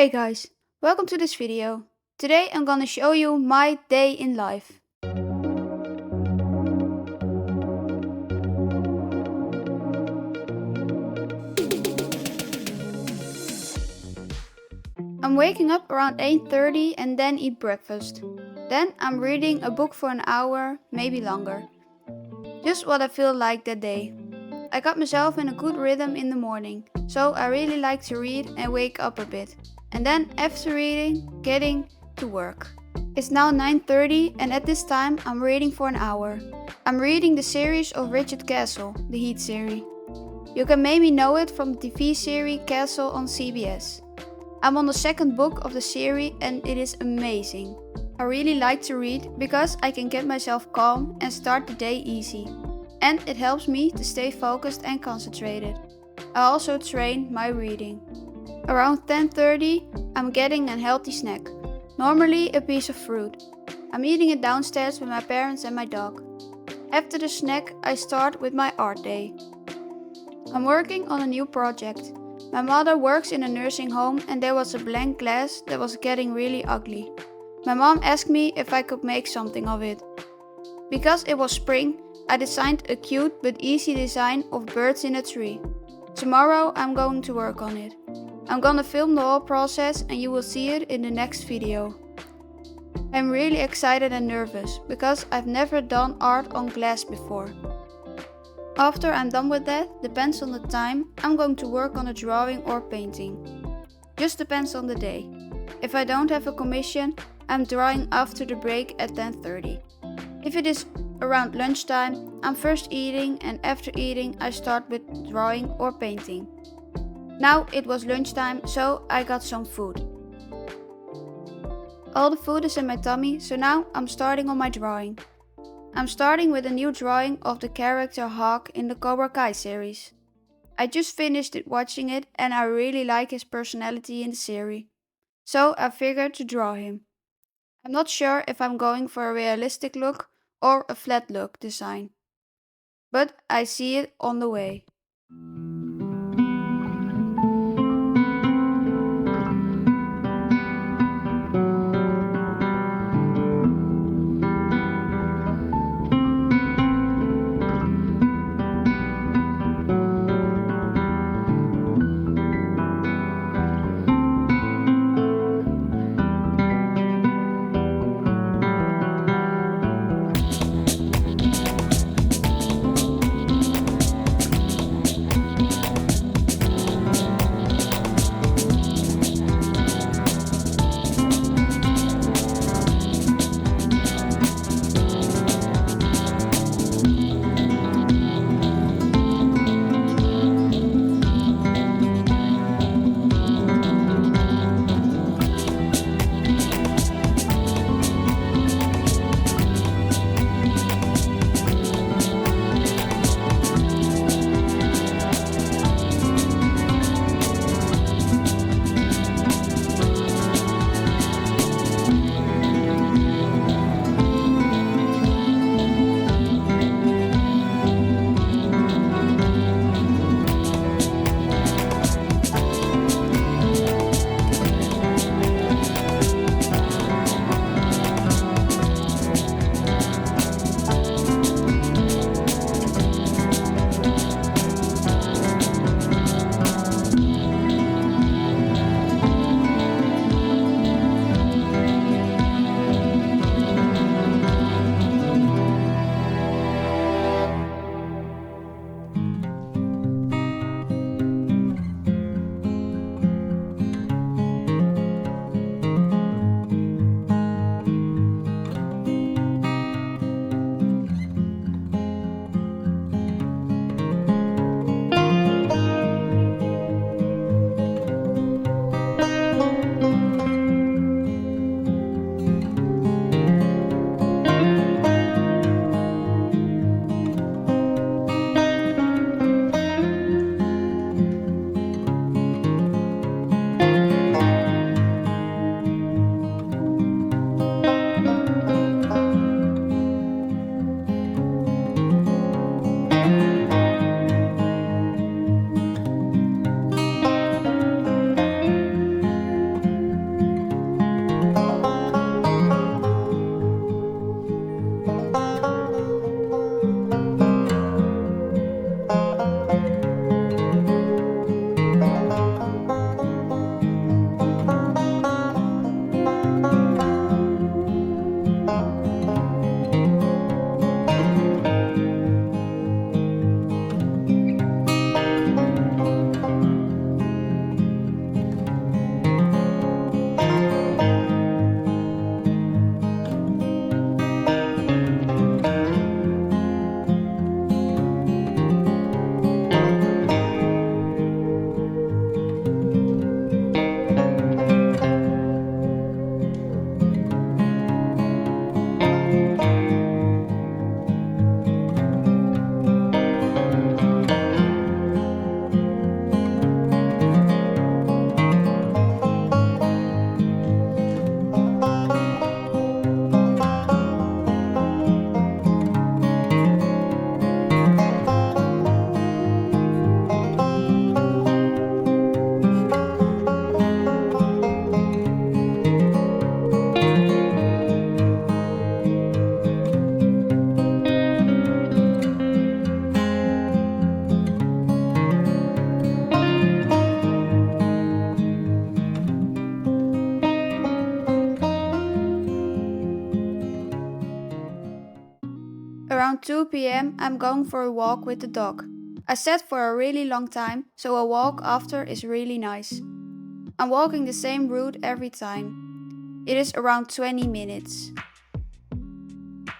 Hey guys, welcome to this video. Today I'm gonna show you my day in life. I'm waking up around 8:30 and then eat breakfast. Then I'm reading a book for an hour, maybe longer. Just what I feel like that day. I got myself in a good rhythm in the morning, so I really like to read and wake up a bit. And then after reading, getting to work. It's now 9:30 and at this time I'm reading for an hour. I'm reading the series of Richard Castle, the Heat series. You can maybe know it from the TV series Castle on CBS. I'm on the second book of the series and it is amazing. I really like to read because I can get myself calm and start the day easy. And it helps me to stay focused and concentrated. I also train my reading. Around 10:30, I'm getting a healthy snack, normally a piece of fruit. I'm eating it downstairs with my parents and my dog. After the snack, I start with my art day. I'm working on a new project. My mother works in a nursing home and there was a blank glass that was getting really ugly. My mom asked me if I could make something of it. Because it was spring, I designed a cute but easy design of birds in a tree. Tomorrow I'm going to work on it. I'm gonna film the whole process and you will see it in the next video. I'm really excited and nervous because I've never done art on glass before. After I'm done with that, depends on the time, I'm going to work on a drawing or painting. Just depends on the day. If I don't have a commission, I'm drawing after the break at 10:30. If it is around lunchtime, I'm first eating and after eating I start with drawing or painting. Now it was lunchtime, so I got some food. All the food is in my tummy, so now I'm starting on my drawing. I'm starting with a new drawing of the character Hawk in the Cobra Kai series. I just finished watching it and I really like his personality in the series. So I figured to draw him. I'm not sure if I'm going for a realistic look or a flat look design. But I see it on the way. Around 2 p.m. I'm going for a walk with the dog. I sat for a really long time, so a walk after is really nice. I'm walking the same route every time. It is around 20 minutes.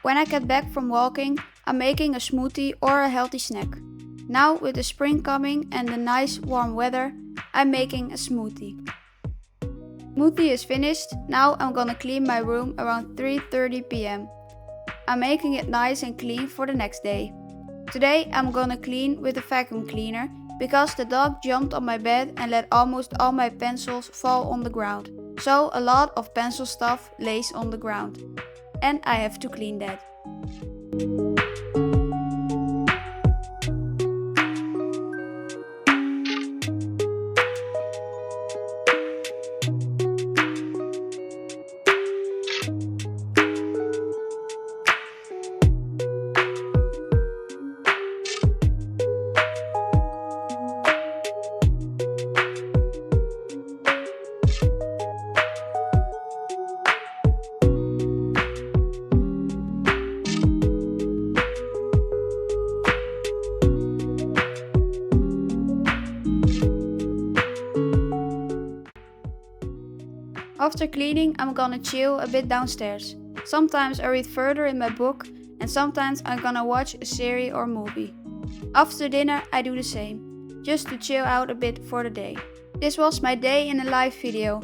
When I get back from walking, I'm making a smoothie or a healthy snack. Now with the spring coming and the nice warm weather, I'm making a smoothie. Smoothie is finished, now I'm gonna clean my room around 3:30 p.m. I'm making it nice and clean for the next day. Today I'm gonna clean with a vacuum cleaner because the dog jumped on my bed and let almost all my pencils fall on the ground. So a lot of pencil stuff lays on the ground. And I have to clean that. After cleaning, I'm gonna chill a bit downstairs. Sometimes I read further in my book and sometimes I'm gonna watch a series or movie. After dinner, I do the same, just to chill out a bit for the day. This was my day in a live video.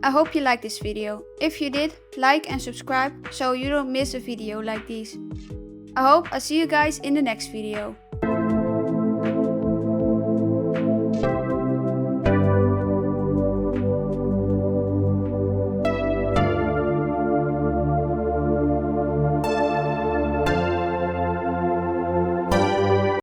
I hope you liked this video. If you did, like and subscribe so you don't miss a video like these. I hope I see you guys in the next video.